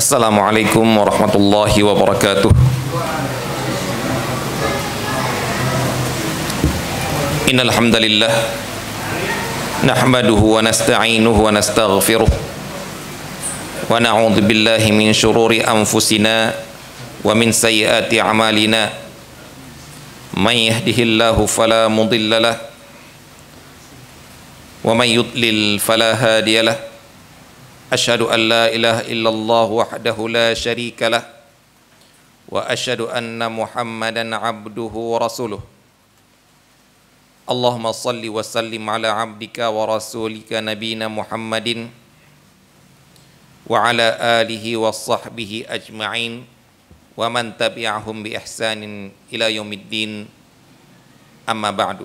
Assalamualaikum warahmatullahi wabarakatuh. Innal hamdalillah nahmaduhu wa nasta'inuhu wa nastaghfiruh wa na'udzu billahi min shururi anfusina wa min sayyiati a'malina. May yahdihillahu fala mudilla lahu wa may yudlil fala hadiya lahu. Asyhadu an la ilaha illallah wahdahu la syarika lah wa asyhadu anna Muhammadan abduhu wa rasuluh. Allahumma salli wa sallim ala abdika wa rasulika nabina Muhammadin wa ala alihi wa sahbihi ajma'in wa man tabi'ahum bi ihsanin ila yaumiddin, amma ba'du.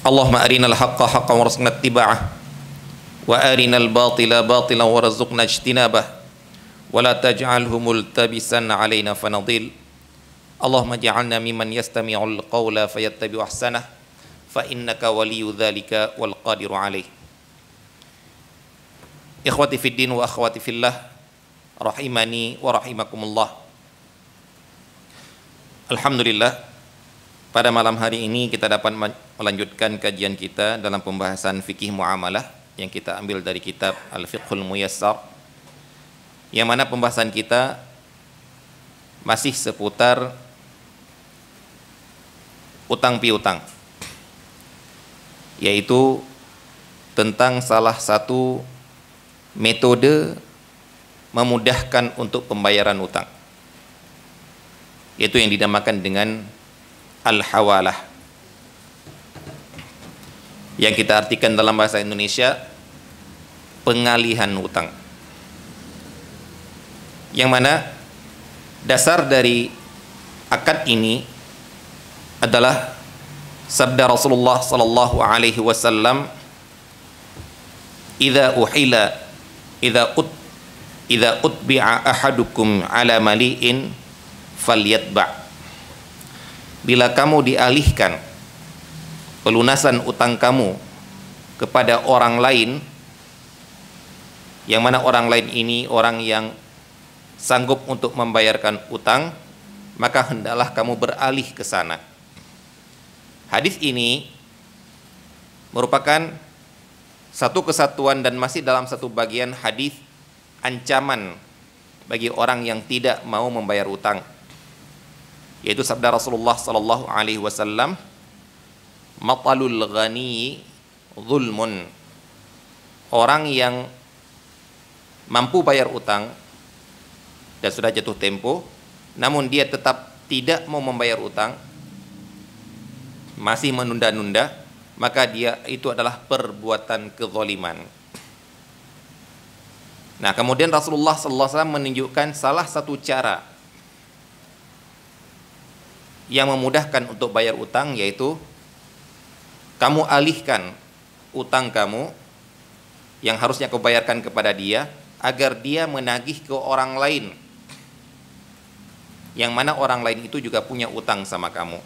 Allahumma arinal haqqa haqqan warzuqna ittiba'ah wa arinal batila batilan warzuqna ijtinabah wa la taj'alhu multabisan 'alaina fanadil. Allahumma ja'alna mimman yastami'ul qawla fayattabi'u ahsanah fa innaka waliyyu dzalika wal qadiru 'alaih. Ikhwati fid din wa akhwati fillah, rahimani wa rahimakumullah. Alhamdulillah, pada malam hari ini kita dapat melanjutkan kajian kita dalam pembahasan fikih muamalah yang kita ambil dari kitab Al-Fiqhul Muyassar, yang mana pembahasan kita masih seputar utang piutang, yaitu tentang salah satu metode memudahkan untuk pembayaran utang, yaitu yang dinamakan dengan al-hawalah, yang kita artikan dalam bahasa Indonesia pengalihan utang, yang mana dasar dari akad ini adalah sabda Rasulullah sallallahu alaihi wasallam, idza utbi'a ahadukum ala mali'in falyatba'. Bila kamu dialihkan pelunasan utang kamu kepada orang lain, yang mana orang lain ini orang yang sanggup untuk membayarkan utang, maka hendaklah kamu beralih ke sana. Hadis ini merupakan satu kesatuan dan masih dalam satu bagian hadis ancaman bagi orang yang tidak mau membayar utang, yaitu sabda Rasulullah sallallahu alaihi wasallam, matalul ghani zulmun. Orang yang mampu bayar utang dan sudah jatuh tempo, namun dia tetap tidak mau membayar utang, masih menunda-nunda, maka dia itu adalah perbuatan kezaliman. Nah, kemudian Rasulullah sallallahu alaihi wasallam menunjukkan salah satu cara yang memudahkan untuk bayar utang, yaitu kamu alihkan utang kamu yang harusnya kau bayarkan kepada dia, agar dia menagih ke orang lain, yang mana orang lain itu juga punya utang sama kamu.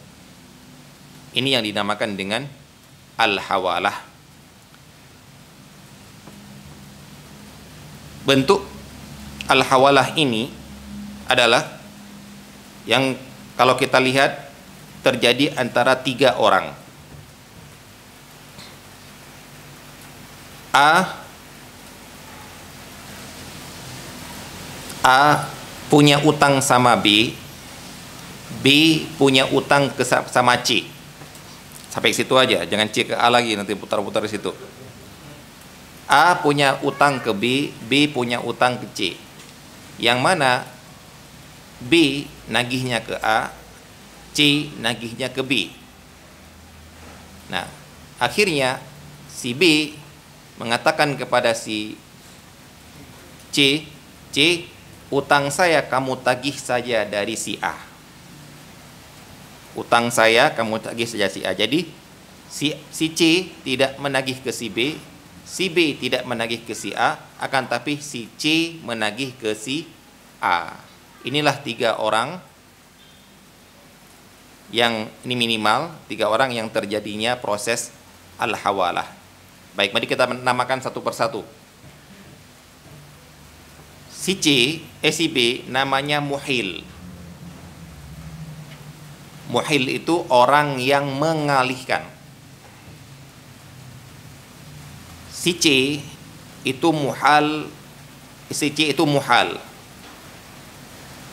Ini yang dinamakan dengan al-hawalah. Bentuk al-hawalah ini adalah yang kalau kita lihat terjadi antara tiga orang. A punya utang sama B, B punya utang sama C. Sampai situ aja, jangan C ke A lagi, nanti putar-putar di situ. A punya utang ke B, B punya utang ke C. Yang mana B nagihnya ke A, C nagihnya ke B. Nah, akhirnya si B mengatakan kepada si C, C, utang saya kamu tagih saja dari si A. Utang saya kamu tagih saja si A. Jadi si C tidak menagih ke si B, si B tidak menagih ke si A, akan tapi si C menagih ke si A. Inilah tiga orang yang ini minimal, tiga orang yang terjadinya proses al-hawalah. Baik, mari kita namakan satu persatu. Si B namanya muhil. Muhil itu orang yang mengalihkan. Si C itu muhal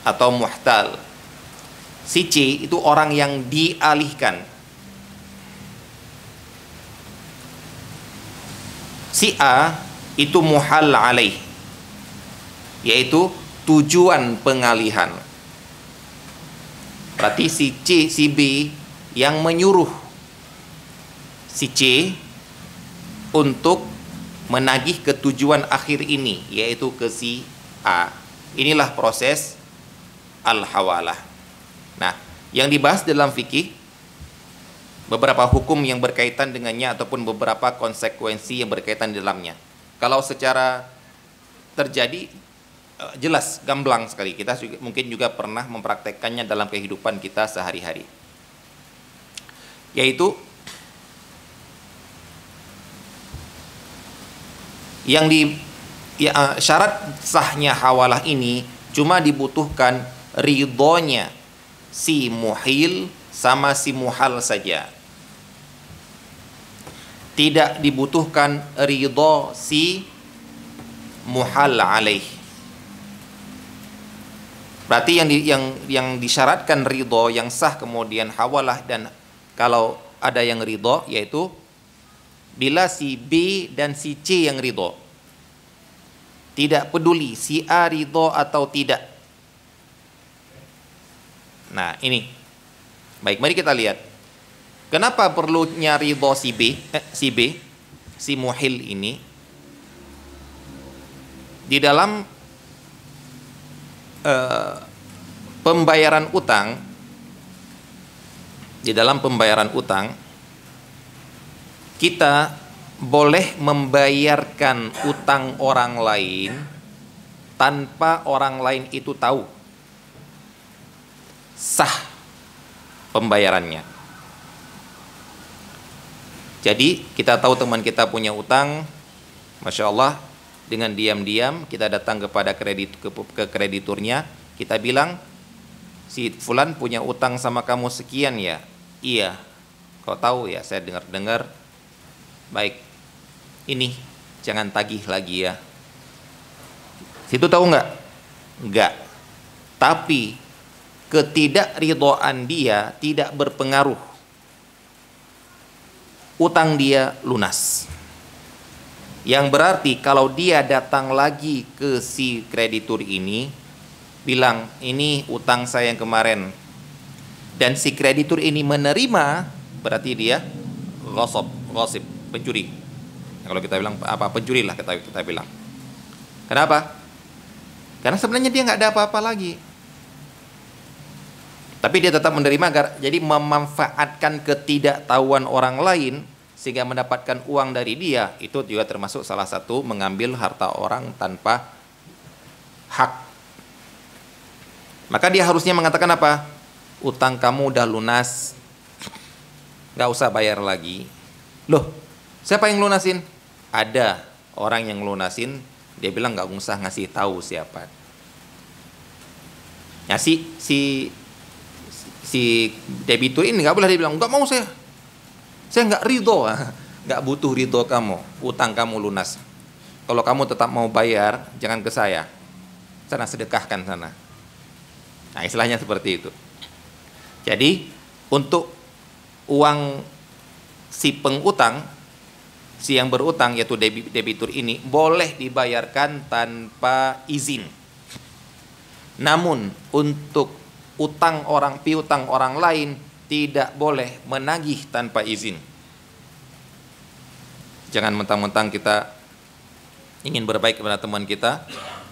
atau muhtal. Si C itu orang yang dialihkan. Si A itu muhal alaih, yaitu tujuan pengalihan. Berarti si B yang menyuruh si C untuk menagih ke tujuan akhir ini, yaitu ke si A. Inilah proses al-hawalah. Nah, yang dibahas dalam fikih, beberapa hukum yang berkaitan dengannya ataupun beberapa konsekuensi yang berkaitan di dalamnya. Kalau secara terjadi, jelas, gamblang sekali. Kita mungkin juga pernah mempraktekkannya dalam kehidupan kita sehari-hari. Yaitu syarat sahnya hawalah ini cuma dibutuhkan ridhonya si muhil sama si muhal saja. Tidak dibutuhkan ridho si muhal alaih. Berarti yang disyaratkan ridho, yang sah kemudian hawalah, dan kalau ada yang ridho, yaitu bila si B dan si C yang ridho. Tidak peduli si A ridho atau tidak. Nah, ini. Baik, mari kita lihat. Kenapa perlunya ridho si B, si muhil ini? Di dalam pembayaran utang, kita boleh membayarkan utang orang lain tanpa orang lain itu tahu. Sah pembayarannya. Jadi kita tahu teman kita punya utang, Masya Allah, dengan diam-diam kita datang kepada ke krediturnya, kita bilang, si fulan punya utang sama kamu sekian ya? Iya. Kau tahu ya, saya dengar-dengar. Baik, ini jangan tagih lagi ya. Situ tahu nggak? Nggak. Tapi ketidakridhoan dia tidak berpengaruh. Utang dia lunas. Yang berarti kalau dia datang lagi ke si kreditur ini, bilang, ini utang saya yang kemarin, dan si kreditur ini menerima, berarti dia ghasib, pencuri. Kalau kita bilang pencuri lah kita bilang. Kenapa? Karena sebenarnya dia nggak ada apa-apa lagi, tapi dia tetap menerima. Jadi memanfaatkan ketidaktahuan orang lain sehingga mendapatkan uang dari dia, itu juga termasuk salah satu mengambil harta orang tanpa hak. Maka dia harusnya mengatakan apa? Utang kamu udah lunas, nggak usah bayar lagi. Loh, siapa yang lunasin? Ada orang yang lunasin. Dia bilang nggak usah ngasih tahu siapa. Ya si debitur ini nggak boleh, dia bilang nggak mau, saya nggak ridho, nggak butuh ridho kamu, utang kamu lunas. Kalau kamu tetap mau bayar, jangan ke saya, sana sedekahkan sana. Nah, istilahnya seperti itu. Jadi untuk uang si pengutang, si yang berutang yaitu debitur ini boleh dibayarkan tanpa izin. Namun untuk piutang orang lain tidak boleh menagih tanpa izin. Jangan mentang-mentang kita ingin berbaik kepada teman kita,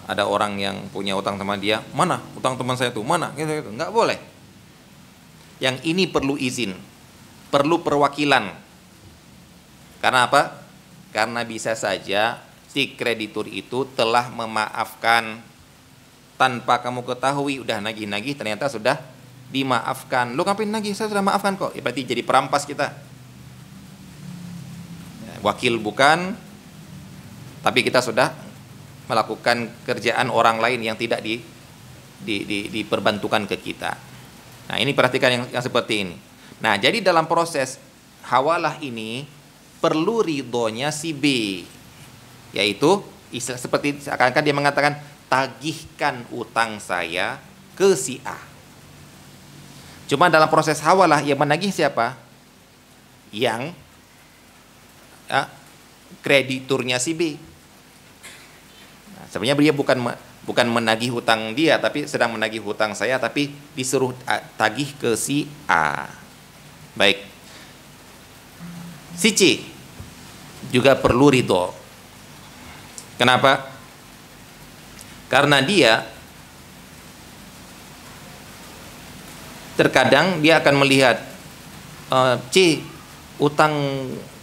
ada orang yang punya utang sama dia, mana utang teman saya itu, mana gitu. Nggak boleh. Yang ini perlu izin, perlu perwakilan. Karena apa? Karena bisa saja si kreditur itu telah memaafkan tanpa kamu ketahui, udah nagih-nagih ternyata sudah dimaafkan. Lu ngapain nagih? Saya sudah maafkan kok. Ya, berarti jadi perampas kita. wakil bukan, tapi kita sudah melakukan kerjaan orang lain yang tidak diperbantukan ke kita. Nah, ini perhatikan yang seperti ini. Nah, jadi dalam proses hawalah ini perlu ridhonya si B, yaitu seperti seakan-akan dia mengatakan, tagihkan utang saya ke si A. Cuma dalam proses hawalah yang menagih siapa? Yang krediturnya si B. Nah, sebenarnya dia bukan menagih hutang dia, tapi sedang menagih hutang saya, tapi disuruh tagih ke si A. Baik. Si C juga perlu ridho. Kenapa? Karena dia terkadang dia akan melihat, C, utang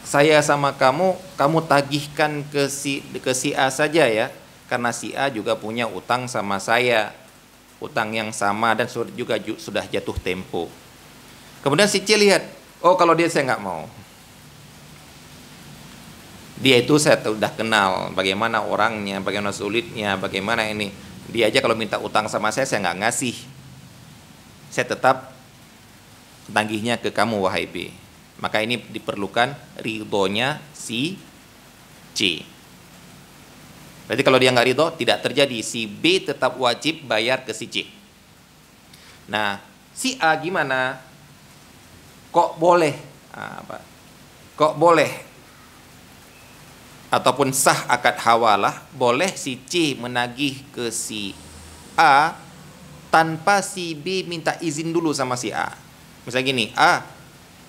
saya sama kamu tagihkan ke si A saja ya, karena si A juga punya utang sama saya, utang yang sama dan juga sudah jatuh tempo. Kemudian si C lihat, oh kalau dia saya nggak mau. Dia itu saya sudah kenal bagaimana orangnya, bagaimana sulitnya, bagaimana ini. Dia aja kalau minta utang sama saya nggak ngasih. Saya tetap tagihnya ke kamu wahai B. Maka ini diperlukan ridhonya si C. Berarti kalau dia nggak ridho, tidak terjadi. Si B tetap wajib bayar ke si C. Nah, si A gimana? Kok boleh? Kok boleh? Ataupun sah akad hawalah, boleh si C menagih ke si A tanpa si B minta izin dulu sama si A. Misalnya gini, A,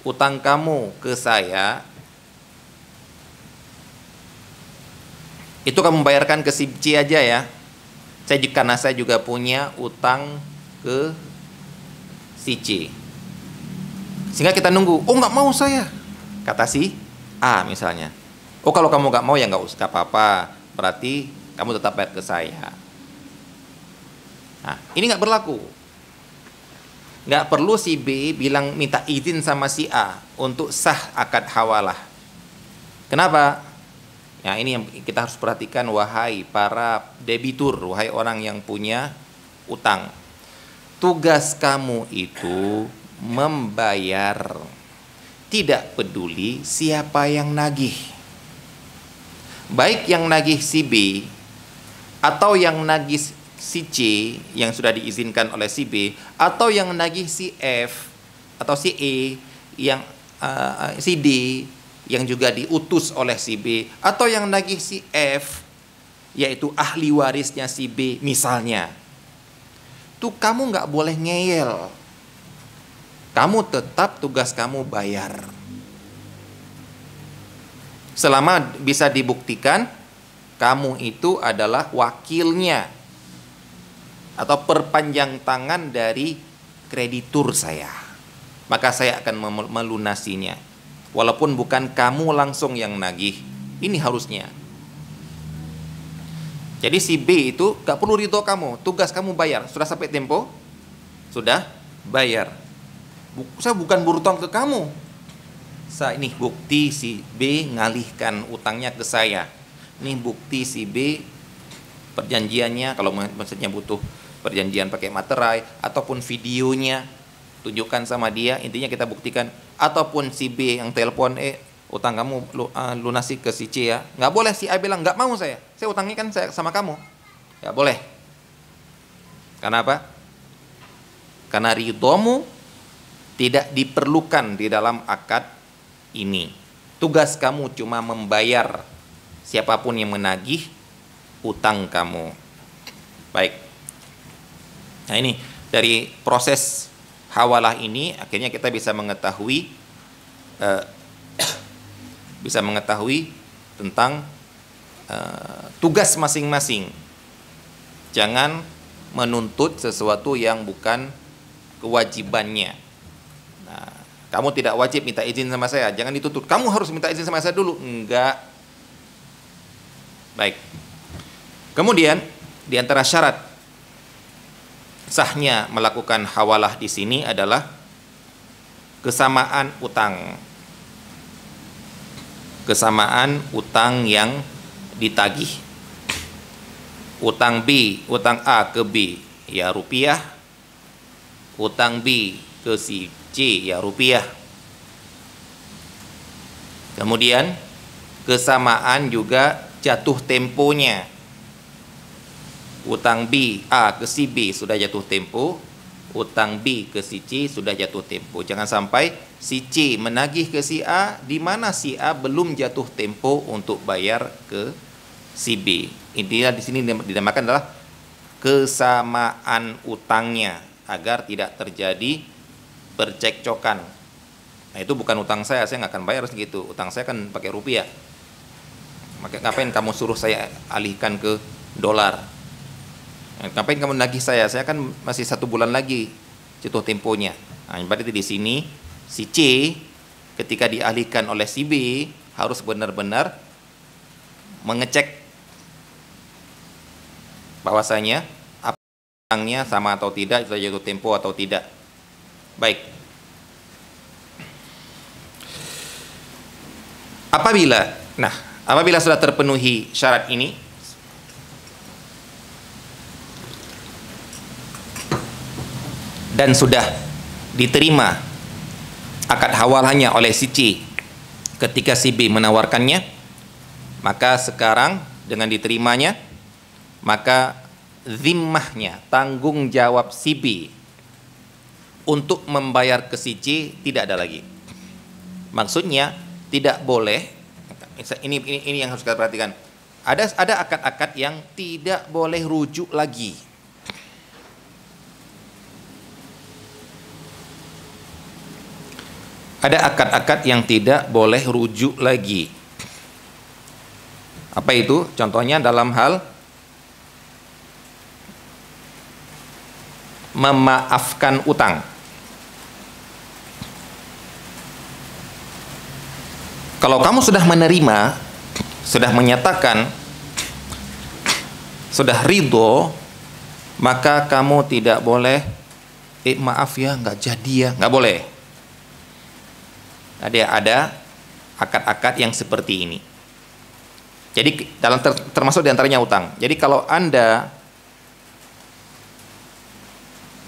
utang kamu ke saya itu kamu bayarkan ke si C aja ya. Karena saya juga punya utang ke si C. Sehingga kita nunggu, oh nggak mau saya, kata si A misalnya. Oh kalau kamu nggak mau ya nggak usah apa-apa, berarti kamu tetap bayar ke saya. Nah, ini nggak berlaku. Nggak perlu si B bilang minta izin sama si A untuk sah akad hawalah. Kenapa? Ya ini yang kita harus perhatikan, wahai para debitur, wahai orang yang punya utang. Tugas kamu itu membayar, tidak peduli siapa yang nagih. Baik yang nagih si B atau yang nagih si C yang sudah diizinkan oleh si B, atau yang nagih si F atau si E yang si D yang juga diutus oleh si B, atau yang nagih si F yaitu ahli warisnya si B misalnya. Tuh kamu nggak boleh ngeyel. Kamu tetap tugas kamu bayar. Selama bisa dibuktikan kamu itu adalah wakilnya atau perpanjang tangan dari kreditur saya, maka saya akan melunasinya. Walaupun bukan kamu langsung yang nagih, ini harusnya. Jadi si B itu gak perlu ridho kamu, tugas kamu bayar. Sudah sampai tempo, sudah bayar. Saya bukan berutang ke kamu. Ini bukti si B ngalihkan utangnya ke saya. Ini bukti si B perjanjiannya, kalau maksudnya butuh perjanjian pakai materai ataupun videonya tunjukkan sama dia, intinya kita buktikan. Ataupun si B yang telepon, utang kamu lunasi ke si C ya. Nggak boleh si A bilang nggak mau saya utangnya kan saya sama kamu. Nggak boleh. Karena apa? Karena ridhomu tidak diperlukan di dalam akad ini. Tugas kamu cuma membayar siapapun yang menagih utang kamu. Baik. Nah ini dari proses hawalah ini akhirnya kita bisa mengetahui tentang tugas masing-masing. Jangan menuntut sesuatu yang bukan kewajibannya. Nah, kamu tidak wajib minta izin sama saya, jangan dituntut kamu harus minta izin sama saya dulu. Enggak. Baik. Kemudian di antara syarat sahnya melakukan hawalah di sini adalah kesamaan utang. kesamaan utang yang ditagih. Utang A ke B ya rupiah, utang B ke si C ya rupiah. Kemudian kesamaan juga jatuh temponya. Utang A ke si B sudah jatuh tempo, utang B ke si C sudah jatuh tempo. Jangan sampai si C menagih ke si A di mana si A belum jatuh tempo untuk bayar ke si B. Intinya di sini dinamakan adalah kesamaan utangnya agar tidak terjadi percekcokan. Nah, itu bukan utang saya nggak akan bayar segitu. Utang saya kan pakai rupiah. Maka ngapain kamu suruh saya alihkan ke dolar? Ngapain kamu nagih saya kan masih 1 bulan lagi jatuh temponya. Nah, berarti di sini si C ketika dialihkan oleh si B harus benar-benar mengecek bahwasanya utangnya sama atau tidak, sudah jatuh tempo atau tidak. Baik. Apabila sudah terpenuhi syarat ini, dan sudah diterima akad hawalannya oleh si C ketika si B menawarkannya, maka sekarang dengan diterimanya, maka zimmahnya, tanggung jawab si B untuk membayar ke si C tidak ada lagi. Maksudnya tidak boleh, ini yang harus kita perhatikan. Ada akad-akad yang tidak boleh rujuk lagi. Ada akad-akad yang tidak boleh rujuk lagi. Apa itu? Contohnya dalam hal memaafkan utang. Kalau kamu sudah menerima, sudah menyatakan, sudah ridho, maka kamu tidak boleh maaf ya, nggak jadi ya, nggak boleh. Ada akad-akad yang seperti ini. Jadi termasuk diantaranya utang. Jadi kalau Anda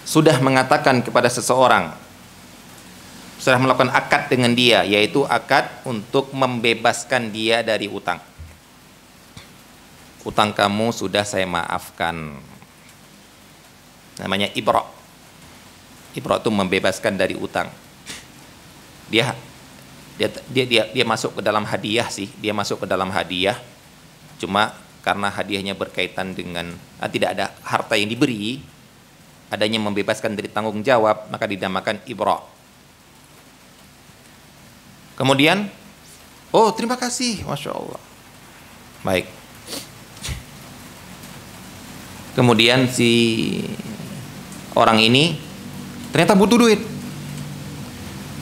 sudah mengatakan kepada seseorang, sudah melakukan akad dengan dia, yaitu akad untuk membebaskan dia dari utang. Utang kamu sudah saya maafkan. Namanya ibra'. Ibra' itu membebaskan dari utang. Dia masuk ke dalam hadiah sih, dia masuk ke dalam hadiah. Cuma karena hadiahnya berkaitan dengan tidak ada harta yang diberi, adanya membebaskan dari tanggung jawab, maka dinamakan ibra'. Kemudian, oh terima kasih, Masya Allah. Baik. Kemudian si orang ini ternyata butuh duit.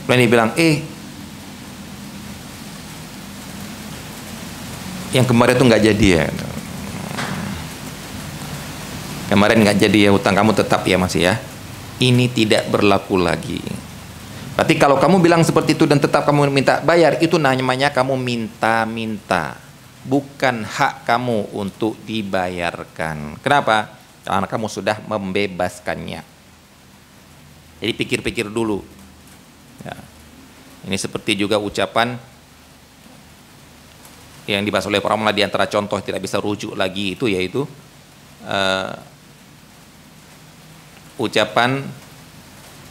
Kemudian dia bilang, yang kemarin itu nggak jadi ya. Kemarin nggak jadi ya, utang kamu tetap ya masih ya. Ini tidak berlaku lagi. Berarti kalau kamu bilang seperti itu dan tetap kamu minta bayar, itu namanya kamu minta-minta. Bukan hak kamu untuk dibayarkan. Kenapa? Karena kamu sudah membebaskannya. Jadi pikir-pikir dulu. Ya. Ini seperti juga ucapan yang dibahas oleh para ulama di antara contoh tidak bisa rujuk lagi itu, yaitu ucapan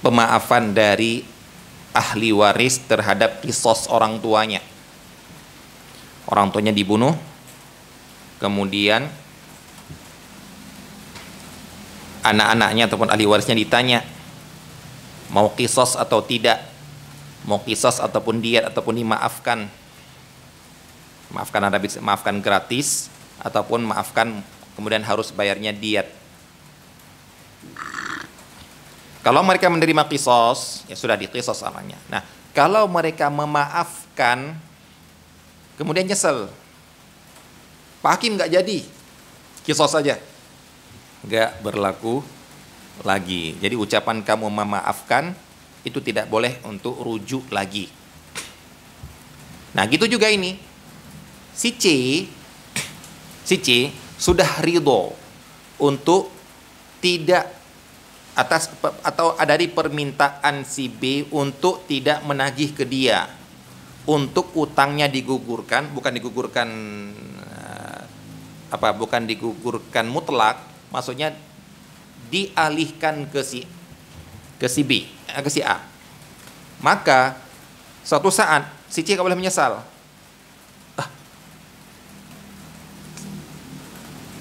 pemaafan dari ahli waris terhadap kisos orang tuanya. Orang tuanya dibunuh, kemudian anak-anaknya ataupun ahli warisnya ditanya mau kisos atau tidak, mau kisos ataupun diat ataupun dimaafkan. Maafkan gratis ataupun maafkan kemudian harus bayarnya diat. Kalau mereka menerima kisos, ya sudah dikisos namanya. Nah, kalau mereka memaafkan, kemudian nyesel, Pak Hakim nggak jadi, kisos saja, nggak berlaku lagi. Jadi ucapan kamu memaafkan itu tidak boleh untuk rujuk lagi. Nah, gitu juga ini. si C sudah ridho untuk tidak atas atau dari permintaan si B untuk tidak menagih ke dia, untuk utangnya digugurkan, bukan digugurkan mutlak, maksudnya dialihkan ke si B, ke si A. Maka suatu saat si C nggak boleh menyesal.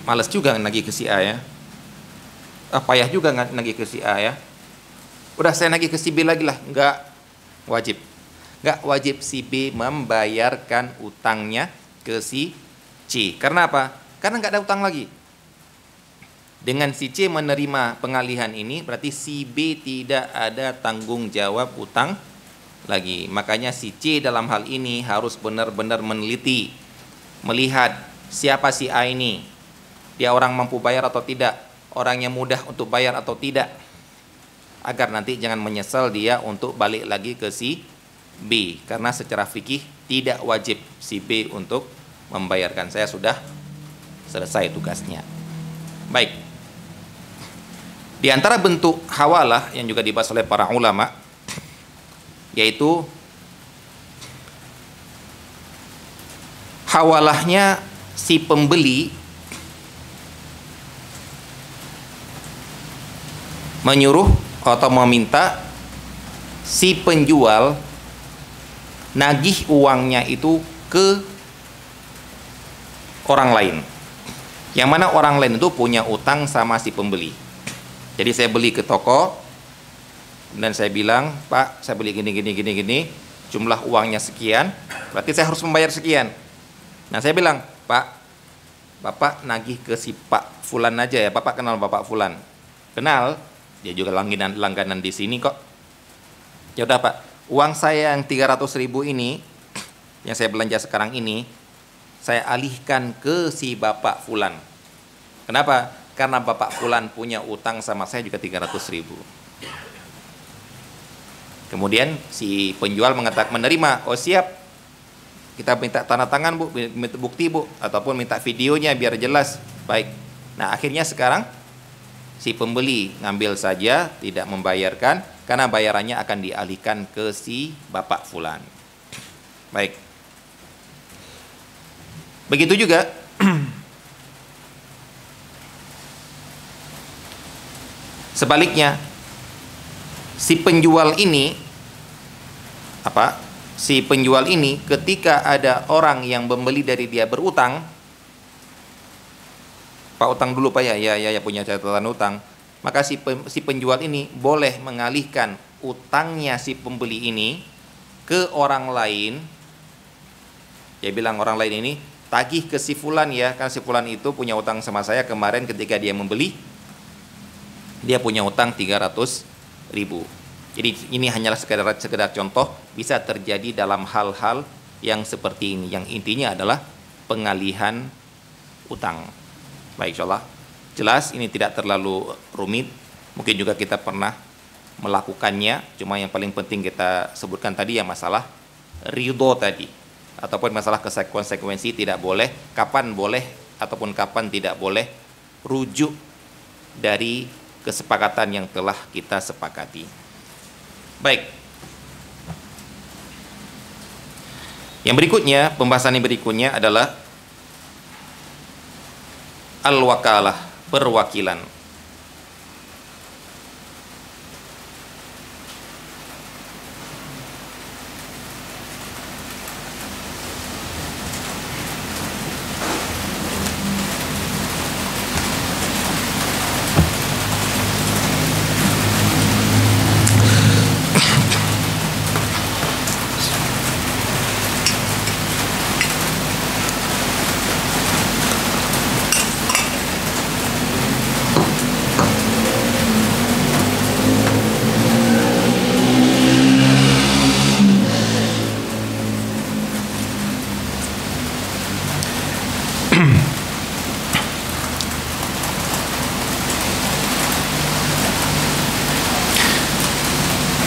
Males juga nagih ke si A ya. Payah juga nagih ke si A ya. Udah saya nagih ke si B lagi lah. Nggak wajib si B membayarkan utangnya ke si C. Karena apa? Karena nggak ada utang lagi. Dengan si C menerima pengalihan ini, berarti si B tidak ada tanggung jawab utang lagi. Makanya si C dalam hal ini harus benar-benar meneliti, melihat siapa si A ini. Dia orang mampu bayar atau tidak, orang yang mudah untuk bayar atau tidak, agar nanti jangan menyesal dia untuk balik lagi ke si B, karena secara fikih tidak wajib si B untuk membayarkan. Saya sudah selesai tugasnya. Baik, di antara bentuk hawalah yang juga dibahas oleh para ulama, yaitu hawalahnya si pembeli menyuruh atau meminta si penjual nagih uangnya itu ke orang lain, yang mana orang lain itu punya utang sama si pembeli. Jadi saya beli ke toko dan saya bilang, Pak, saya beli gini, jumlah uangnya sekian, berarti saya harus membayar sekian. Nah saya bilang, Pak, Bapak nagih ke si Pak Fulan aja ya, Bapak kenal Bapak Fulan? Kenal, dia juga langganan di sini kok. Ya udah Pak, uang saya yang 300.000 ini yang saya belanja sekarang ini, saya alihkan ke si Bapak Fulan. Kenapa? Karena Bapak Fulan punya utang sama saya juga 300.000. Kemudian si penjual mengatakan menerima, oh siap, kita minta tanda tangan Bu, minta bukti Bu, ataupun minta videonya biar jelas. Baik. Nah akhirnya sekarang si pembeli ngambil saja, tidak membayarkan, karena bayarannya akan dialihkan ke si Bapak Fulan. Baik. Begitu juga sebaliknya, si penjual ini ketika ada orang yang membeli dari dia berutang, Pak utang dulu Pak ya punya catatan utang, maka si penjual ini boleh mengalihkan utangnya si pembeli ini ke orang lain. Dia bilang orang lain ini tagih ke si Fulan ya, kan si Fulan itu punya utang sama saya kemarin ketika dia membeli, dia punya utang 300.000. Jadi ini hanyalah sekedar contoh, bisa terjadi dalam hal-hal yang seperti ini, yang intinya adalah pengalihan utang. Baik, insyaallah jelas, ini tidak terlalu rumit. Mungkin juga kita pernah melakukannya, cuma yang paling penting kita sebutkan tadi ya masalah ridho tadi, ataupun masalah konsekuensi tidak boleh, kapan boleh ataupun kapan tidak boleh, rujuk dari kesepakatan yang telah kita sepakati. Baik, yang berikutnya, pembahasan yang berikutnya adalah al-wakalah, perwakilan.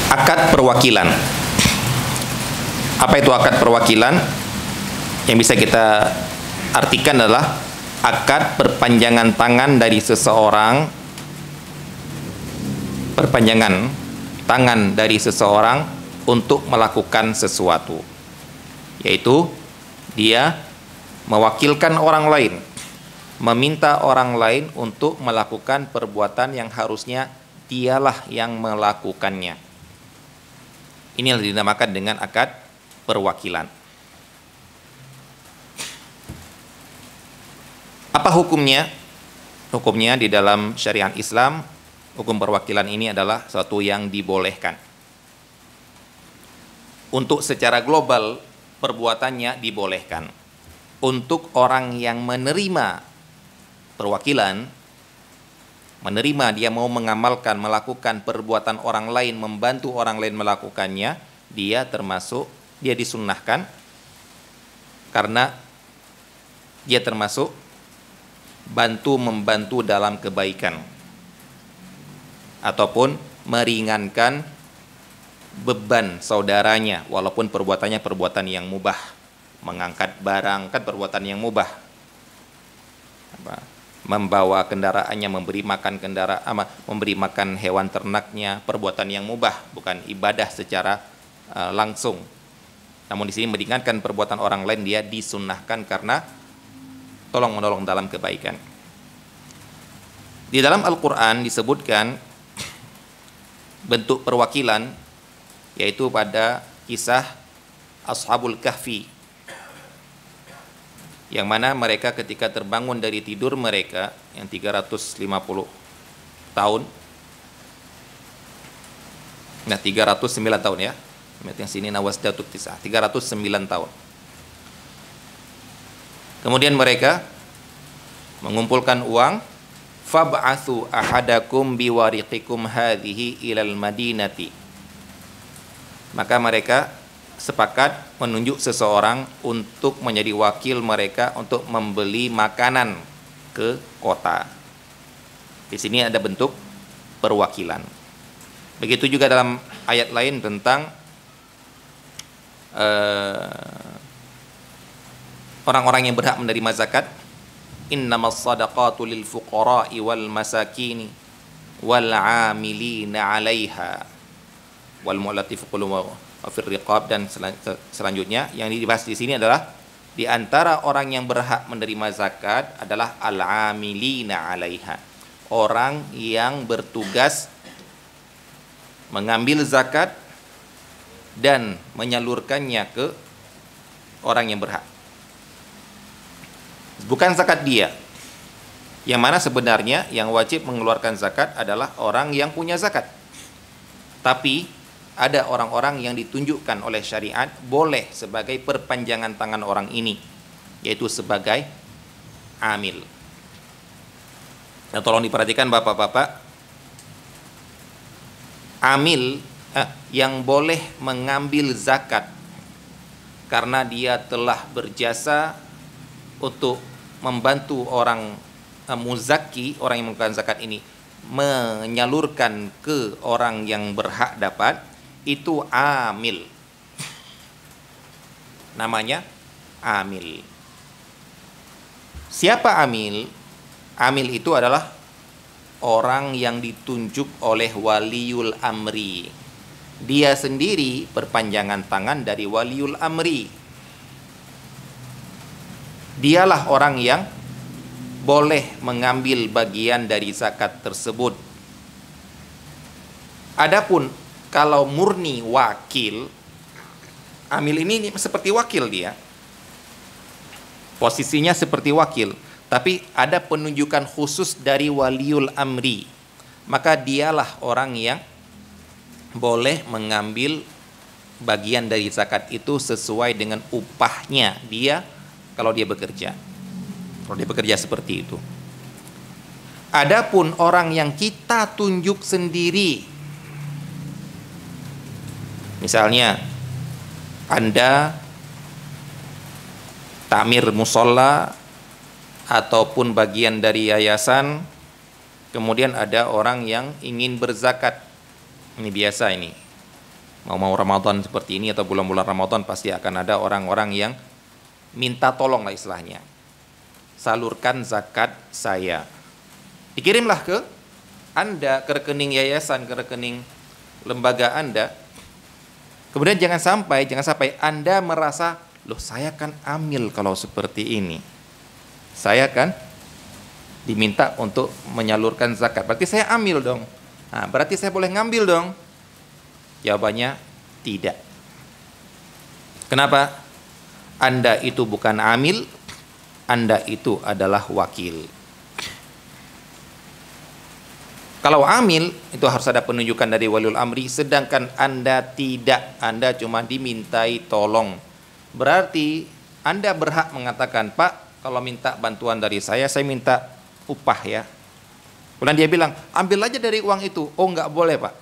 Akad perwakilan. Apa itu akad perwakilan? yang bisa kita artikan adalah akad perpanjangan tangan dari seseorang, perpanjangan tangan dari seseorang untuk melakukan sesuatu, yaitu dia mewakilkan orang lain, meminta orang lain untuk melakukan perbuatan yang harusnya dialah yang melakukannya. Ini yang dinamakan dengan akad perwakilan. Apa hukumnya? Hukumnya di dalam syariat Islam, hukum perwakilan ini adalah suatu yang dibolehkan. Untuk secara global, perbuatannya dibolehkan. Untuk orang yang menerima perwakilan, menerima dia mau mengamalkan, melakukan perbuatan orang lain, membantu orang lain melakukannya, dia disunnahkan karena dia termasuk membantu dalam kebaikan ataupun meringankan beban saudaranya walaupun perbuatannya perbuatan yang mubah. Mengangkat barang kan perbuatan yang mubah. Membawa kendaraannya, memberi makan hewan ternaknya, perbuatan yang mubah, bukan ibadah secara langsung. Namun di sini meringankan perbuatan orang lain, dia disunnahkan karena tolong menolong dalam kebaikan. Di dalam Al-Quran disebutkan bentuk perwakilan, yaitu pada kisah Ashabul Kahfi, yang mana mereka ketika terbangun dari tidur mereka yang 350 tahun, nah 309 tahun ya, yang sini nawasdatut tisah, 309 tahun. Kemudian mereka mengumpulkan uang, fab'atsu ahadakum biwariqikum hadhihi ilal madinati. Maka mereka sepakat menunjuk seseorang untuk menjadi wakil mereka untuk membeli makanan ke kota. Di sini ada bentuk perwakilan. Begitu juga dalam ayat lain tentang orang-orang yang berhak menerima zakat. Innamas sadaqatu lil fuqara'i wal masakini wal 'amilina 'alaiha wal mu'allafati qulubuhum wa fir riqab, dan selanjutnya yang dibahas di sini adalah di antara orang yang berhak menerima zakat adalah al-'amilina 'alaiha, orang yang bertugas mengambil zakat dan menyalurkannya ke orang yang berhak. Bukan zakat dia, yang mana sebenarnya yang wajib mengeluarkan zakat adalah orang yang punya zakat. Tapi ada orang-orang yang ditunjukkan oleh syariat boleh sebagai perpanjangan tangan orang ini, yaitu sebagai amil. Dan tolong diperhatikan bapak-bapak, amil yang boleh mengambil zakat karena dia telah berjasa untuk membantu orang muzaki, orang yang mengeluarkan zakat ini, menyalurkan ke orang yang berhak dapat, itu amil. Namanya amil. Siapa amil? Amil itu adalah orang yang ditunjuk oleh waliul amri. Dia sendiri perpanjangan tangan dari waliul amri. Dialah orang yang boleh mengambil bagian dari zakat tersebut. Adapun kalau murni wakil, amil ini seperti wakil, dia posisinya seperti wakil, tapi ada penunjukan khusus dari waliul amri, maka dialah orang yang boleh mengambil bagian dari zakat itu sesuai dengan upahnya dia kalau dia bekerja. Kalau dia bekerja seperti itu. Adapun orang yang kita tunjuk sendiri, misalnya Anda takmir musola ataupun bagian dari yayasan, kemudian ada orang yang ingin berzakat. Ini biasa ini. Mau Ramadan seperti ini atau bulan-bulan Ramadan pasti akan ada orang-orang yang minta tolong lah istilahnya. Salurkan zakat saya. Dikirimlah ke Anda, ke rekening yayasan, ke rekening lembaga Anda. Kemudian jangan sampai Anda merasa, loh saya kan amil kalau seperti ini. Saya kan diminta untuk menyalurkan zakat. Berarti saya amil dong. Nah, berarti saya boleh ngambil dong. Jawabannya tidak. Kenapa? Anda itu bukan amil, Anda itu adalah wakil. Kalau amil, itu harus ada penunjukan dari waliul amri, sedangkan Anda tidak, Anda cuma dimintai tolong. Berarti Anda berhak mengatakan, Pak, kalau minta bantuan dari saya minta upah ya. Kemudian dia bilang, ambil aja dari uang itu. Oh, nggak boleh Pak.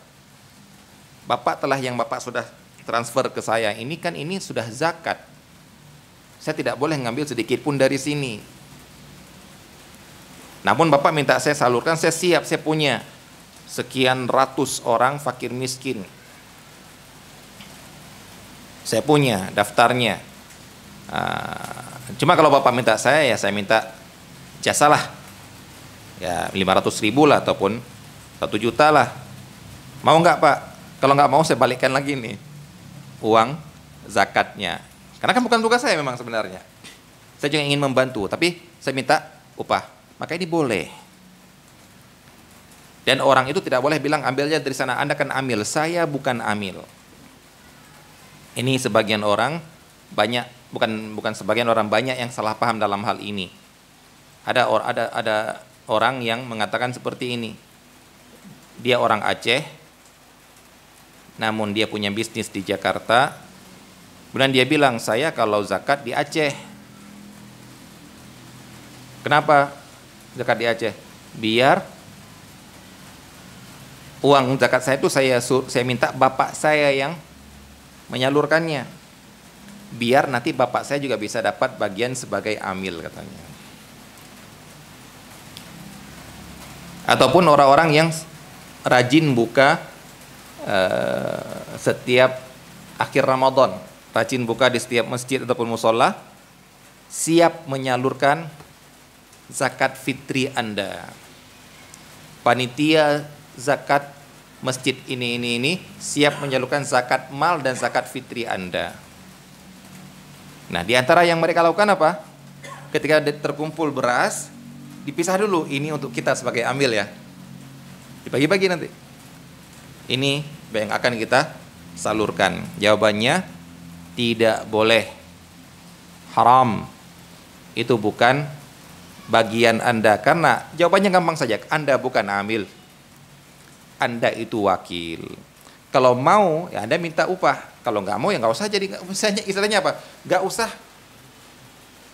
Bapak yang Bapak sudah transfer ke saya, ini kan ini sudah zakat. Saya tidak boleh ngambil sedikit pun dari sini. Namun Bapak minta saya salurkan, saya siap, saya punya sekian ratus orang fakir miskin. Saya punya daftarnya. Cuma kalau Bapak minta saya, ya saya minta jasalah. Ya 500.000 lah ataupun 1 juta lah. Mau nggak Pak? Kalau nggak mau saya balikkan lagi nih uang zakatnya. Karena kan bukan tugas saya memang sebenarnya. Saya juga ingin membantu, tapi saya minta upah. Maka ini boleh. Dan orang itu tidak boleh bilang ambilnya dari sana, Anda kan amil, saya bukan amil. Ini sebagian orang banyak, bukan sebagian orang, banyak yang salah paham dalam hal ini. Ada orang yang mengatakan seperti ini. Dia orang Aceh, namun dia punya bisnis di Jakarta. Kemudian dia bilang, saya kalau zakat di Aceh. Kenapa zakat di Aceh? Biar uang zakat saya itu saya minta bapak saya yang menyalurkannya. Biar nanti bapak saya juga bisa dapat bagian sebagai amil katanya. Ataupun orang-orang yang rajin buka setiap akhir Ramadan, rajin buka di setiap masjid ataupun musola, siap menyalurkan zakat fitri Anda. Panitia zakat masjid ini siap menyalurkan zakat mal dan zakat fitri Anda. Nah, di antara yang mereka lakukan apa? Ketika terkumpul beras, dipisah dulu, ini untuk kita sebagai amil ya. Dibagi-bagi nanti. Ini yang akan kita salurkan. Jawabannya tidak boleh. Haram. Itu bukan bagian Anda. Karena jawabannya gampang saja. Anda bukan amil. Anda itu wakil. Kalau mau, ya Anda minta upah. Kalau nggak mau, ya nggak usah jadi. Misalnya istilahnya apa? Nggak usah.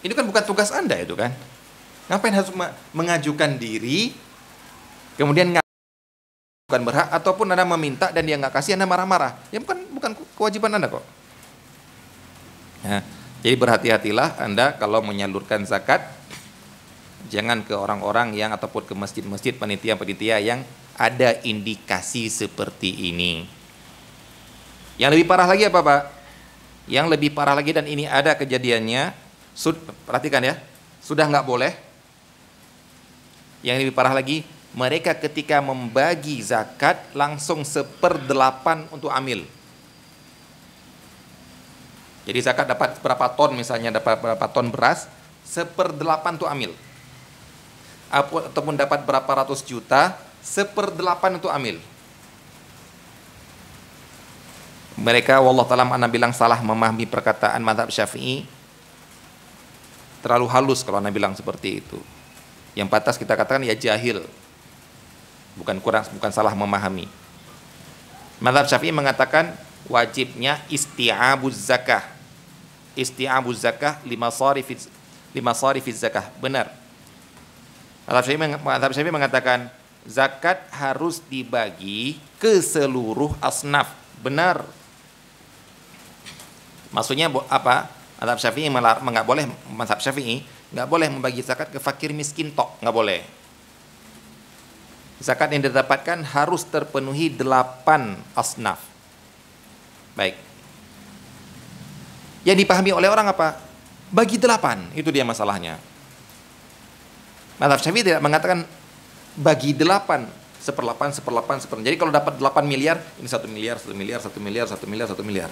Ini kan bukan tugas Anda itu kan. Ngapain harus mengajukan diri, kemudian bukan berhak, ataupun Anda meminta dan dia nggak kasih, Anda marah-marah. Ya bukan kewajiban Anda kok. Nah, jadi berhati-hatilah Anda kalau menyalurkan zakat, jangan ke orang-orang yang ataupun ke masjid-masjid, panitia-panitia yang ada indikasi seperti ini. Yang lebih parah lagi apa Pak? Yang lebih parah lagi, dan ini ada kejadiannya, perhatikan ya, sudah nggak boleh. Yang lebih parah lagi, mereka ketika membagi zakat langsung 1/8 untuk amil. Jadi zakat dapat berapa ton, misalnya dapat berapa ton beras, 1/8 untuk amil. Ataupun dapat berapa ratus juta, 1/8 untuk amil. Mereka, wallahu ta'ala a'lam, bilang salah memahami perkataan mazhab Syafi'i. Terlalu halus kalau Anda bilang seperti itu. Yang pantas kita katakan ya jahil. Bukan salah memahami. Mazhab Syafi'i mengatakan wajibnya isti'abuz zakah. Isti'abuz zakah lima sarifiz zakah. Benar. Mazhab Syafi'i mengatakan zakat harus dibagi ke seluruh asnaf. Benar. Maksudnya apa? Mazhab Syafi'i nggak boleh membagi zakat ke fakir miskin tok, nggak boleh. Zakat yang didapatkan harus terpenuhi 8 asnaf. Baik. Yang dipahami oleh orang apa? Bagi 8, itu dia masalahnya. Mazhab Syafi'i tidak mengatakan bagi 8, seperlapan. Jadi kalau dapat 8 miliar, ini 1 miliar, 1 miliar, 1 miliar, 1 miliar, 1 miliar.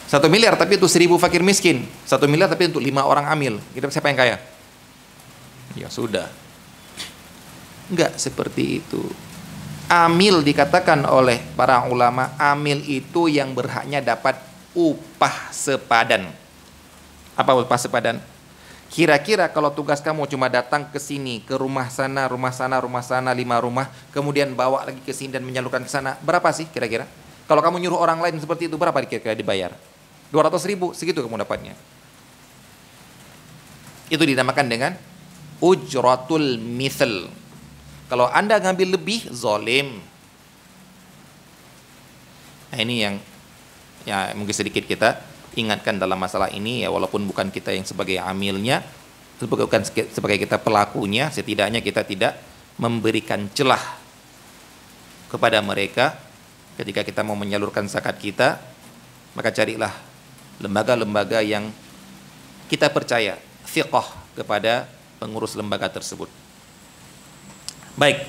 1 miliar tapi itu 1000 fakir miskin. 1 miliar tapi untuk 5 orang amil. Kita siapa yang kaya? Ya sudah. Enggak seperti itu. Amil dikatakan oleh para ulama, amil itu yang berhaknya dapat upah sepadan. Apa upah sepadan? Kira-kira kalau tugas kamu cuma datang ke sini, ke rumah sana, 5 rumah, kemudian bawa lagi ke sini dan menyalurkan ke sana, berapa sih kira-kira? Kalau kamu nyuruh orang lain seperti itu, berapa kira-kira dibayar? 200.000, segitu kamu dapatnya. Itu dinamakan dengan ujratul mithl. Kalau Anda ngambil lebih, zalim. Nah, ini yang ya mungkin sedikit kita ingatkan dalam masalah ini, ya walaupun bukan kita yang sebagai amilnya, bukan sebagai kita pelakunya, setidaknya kita tidak memberikan celah kepada mereka ketika kita mau menyalurkan zakat kita. Maka carilah lembaga-lembaga yang kita percaya, thiqah kepada pengurus lembaga tersebut. Baik.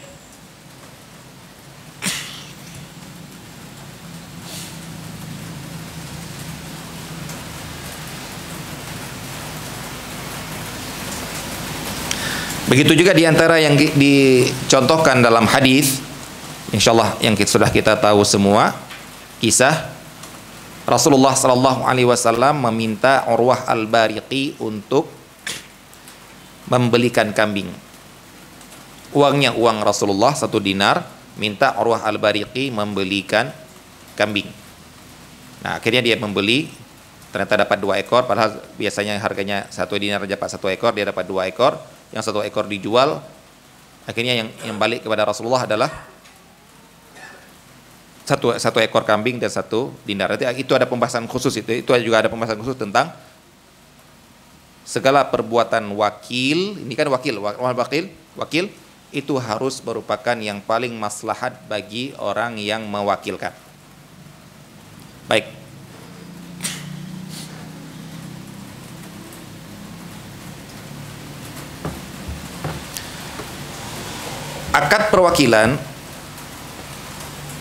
Begitu juga diantara yang dicontohkan dalam hadis, insyaallah yang sudah kita tahu semua, kisah Rasulullah sallallahu alaihi wasallam meminta Urwah Al-Bariqi untuk membelikan kambing. Uangnya uang Rasulullah 1 dinar, minta Urwah Al-Bariqi membelikan kambing. Nah, akhirnya dia membeli, ternyata dapat 2 ekor, padahal biasanya harganya 1 dinar dapat 1 ekor, dia dapat 2 ekor, yang 1 ekor dijual. Akhirnya yang balik kepada Rasulullah adalah satu ekor kambing dan 1 dinar. Itu ada pembahasan khusus, itu juga ada pembahasan khusus tentang segala perbuatan wakil. Ini kan wakil itu harus merupakan yang paling maslahat bagi orang yang mewakilkan. Baik.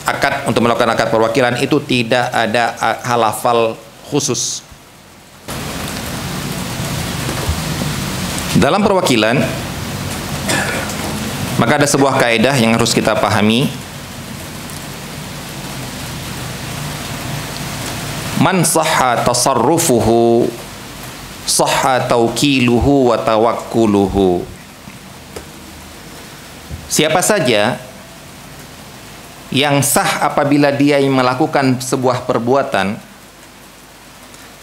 Akad untuk melakukan akad perwakilan itu tidak ada halafal khusus. Dalam perwakilan maka ada sebuah kaidah yang harus kita pahami. Man sahha tasarrufuhu sahha tawkiluhu wa tawakkuluhu. Siapa saja yang sah apabila dia melakukan sebuah perbuatan,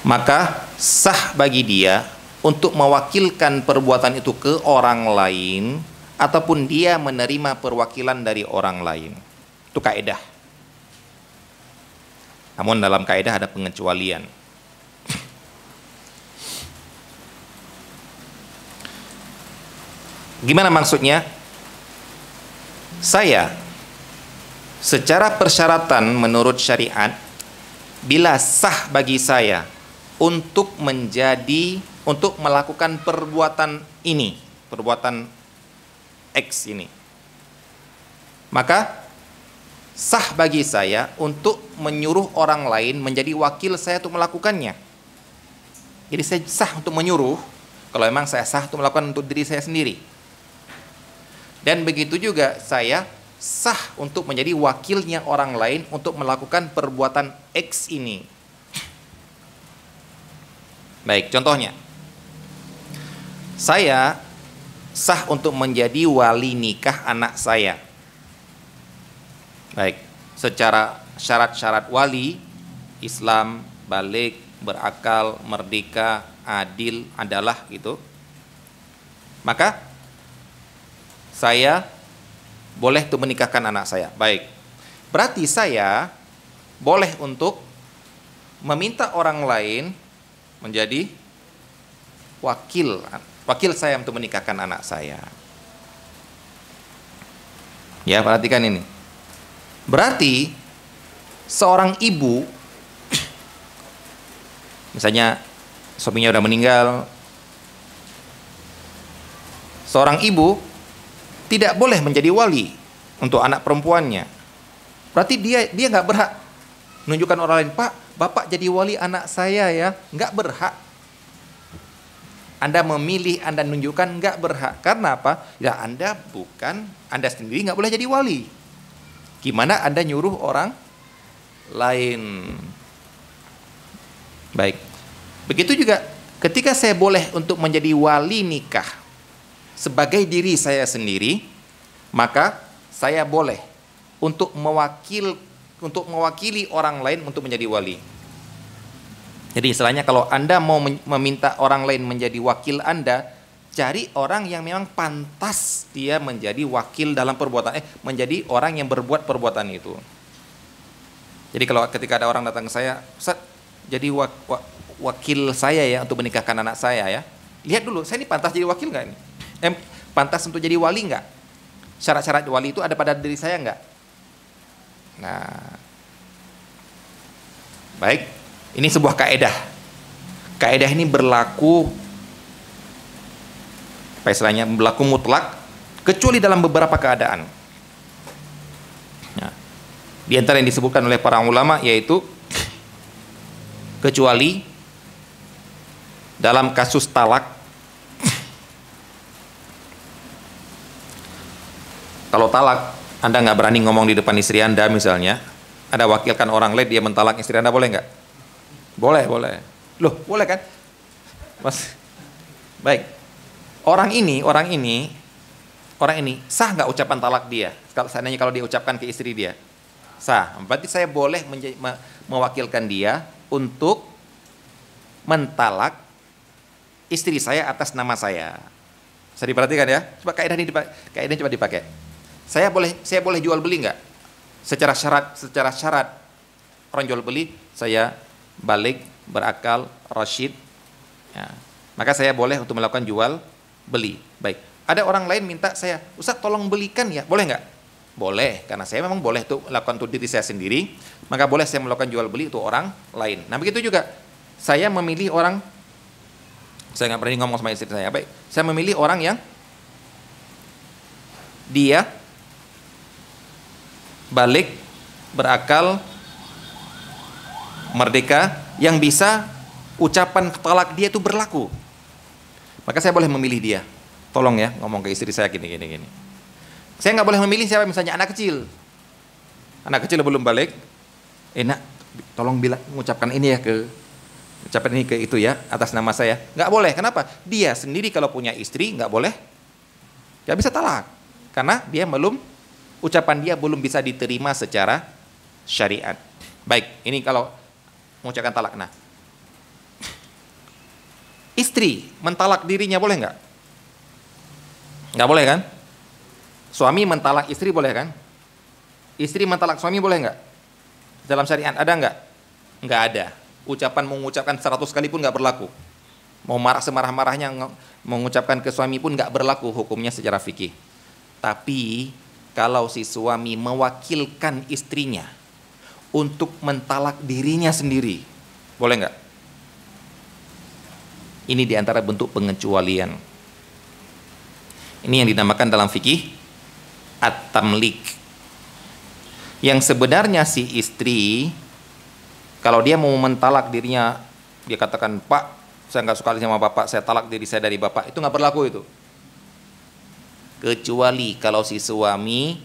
maka sah bagi dia untuk mewakilkan perbuatan itu ke orang lain, ataupun dia menerima perwakilan dari orang lain. Itu kaidah. Namun dalam kaidah ada pengecualian. Gimana maksudnya? Saya secara persyaratan menurut syariat, bila sah bagi saya untuk melakukan perbuatan ini, perbuatan X ini, maka sah bagi saya untuk menyuruh orang lain menjadi wakil saya untuk melakukannya. Jadi saya sah untuk menyuruh, kalau memang saya sah untuk melakukan untuk diri saya sendiri. Dan begitu juga saya sah untuk menjadi wakilnya orang lain untuk melakukan perbuatan X ini. Baik, contohnya, saya sah untuk menjadi wali nikah anak saya. Baik, secara syarat-syarat wali, Islam, balik, berakal, merdeka, adil, adalah gitu. Maka saya boleh untuk menikahkan anak saya. Baik, berarti saya boleh untuk meminta orang lain menjadi wakil saya untuk menikahkan anak saya. Ya, perhatikan ini. Berarti seorang ibu, misalnya suaminya udah meninggal. Seorang ibu tidak boleh menjadi wali untuk anak perempuannya. Berarti dia nggak berhak menunjukkan orang lain, Pak, Bapak jadi wali anak saya ya. Nggak berhak. Anda memilih, Anda menunjukkan, nggak berhak. Karena apa? Ya Anda sendiri nggak boleh jadi wali. Gimana Anda nyuruh orang lain? Baik. Begitu juga ketika saya boleh untuk menjadi wali nikah sebagai diri saya sendiri, maka saya boleh untuk mewakili orang lain untuk menjadi wali. Jadi istilahnya kalau Anda mau meminta orang lain menjadi wakil Anda, cari orang yang memang pantas dia menjadi wakil dalam perbuatan, menjadi orang yang berbuat perbuatan itu. Jadi kalau ketika ada orang datang ke saya, Ustaz, jadi wakil saya ya untuk menikahkan anak saya ya. Lihat dulu, saya ini pantas jadi wakil nggak ini? Pantas untuk jadi wali nggak? Syarat-syarat wali itu ada pada diri saya nggak? Nah, baik, ini sebuah kaedah. Kaedah ini berlaku, apa istilahnya, berlaku mutlak, kecuali dalam beberapa keadaan. Nah, di antara yang disebutkan oleh para ulama yaitu kecuali dalam kasus talak. Kalau talak, Anda nggak berani ngomong di depan istri Anda misalnya, Anda wakilkan orang lain, dia mentalak istri Anda, boleh nggak? Boleh. Loh, boleh kan? Mas, baik. Orang ini sah nggak ucapan talak dia? Seandainya kalau dia ucapkan ke istri dia, sah. Berarti saya boleh mewakilkan dia untuk mentalak istri saya atas nama saya. Bisa diperhatikan ya? Coba kaidah ini coba dipakai. Saya boleh jual beli nggak? Secara syarat orang jual beli, saya balik, berakal, rasyid. Ya. Maka saya boleh untuk melakukan jual beli. Baik. Ada orang lain minta saya, Ustaz tolong belikan ya, boleh nggak? Boleh, karena saya memang boleh tuh melakukan untuk diri saya sendiri, maka boleh saya melakukan jual beli untuk orang lain. Nah begitu juga, saya memilih orang, saya nggak berani ngomong sama istri saya, baik, saya memilih orang yang dia balik, berakal, merdeka, yang bisa ucapan talak dia itu berlaku. Maka saya boleh memilih dia. Tolong ya, ngomong ke istri saya gini. Saya nggak boleh memilih siapa, misalnya anak kecil. Anak kecil belum balik, nak, tolong mengucapkan ini ya ucapan ini ke itu ya, atas nama saya. Nggak boleh, kenapa? Dia sendiri kalau punya istri nggak boleh, nggak bisa talak. Karena ucapan dia belum bisa diterima secara syariat. Baik, ini kalau mengucapkan talak. Nah, istri mentalak dirinya boleh nggak? Nggak boleh kan? Suami mentalak istri boleh kan? Istri mentalak suami boleh nggak? Dalam syariat ada nggak? Nggak ada. Mengucapkan 100 kali pun nggak berlaku. Mau marah semarah-marahnya mengucapkan ke suami pun nggak berlaku hukumnya secara fikih. Tapi kalau si suami mewakilkan istrinya untuk mentalak dirinya sendiri, boleh nggak? Ini diantara bentuk pengecualian. Ini yang dinamakan dalam fikih at-tamlik. Yang sebenarnya si istri, kalau dia mau mentalak dirinya, dia katakan, Pak, saya nggak suka sama bapak, saya talak diri saya dari bapak, itu nggak berlaku itu. Kecuali kalau si suami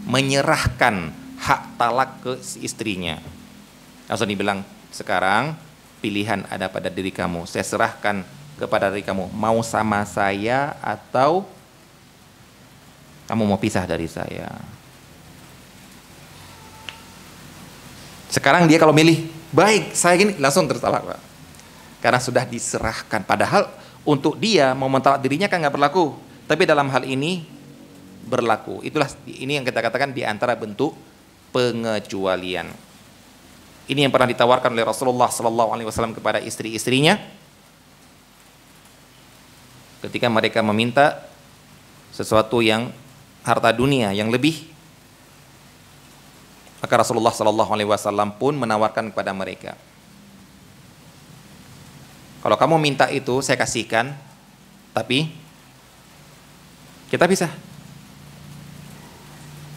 menyerahkan hak talak ke istrinya. Langsung dibilang, sekarang pilihan ada pada diri kamu, saya serahkan kepada diri kamu, mau sama saya atau kamu mau pisah dari saya. Sekarang dia kalau milih, baik saya gini, langsung tertalak, Pak. Karena sudah diserahkan. Padahal untuk dia mau mentalak dirinya kan nggak berlaku, tapi dalam hal ini berlaku. Itulah ini yang kita katakan di antara bentuk pengecualian. Ini yang pernah ditawarkan oleh Rasulullah SAW kepada istri-istrinya ketika mereka meminta sesuatu yang harta dunia yang lebih, maka Rasulullah SAW pun menawarkan kepada mereka. Kalau kamu minta itu saya kasihkan, tapi kita bisa.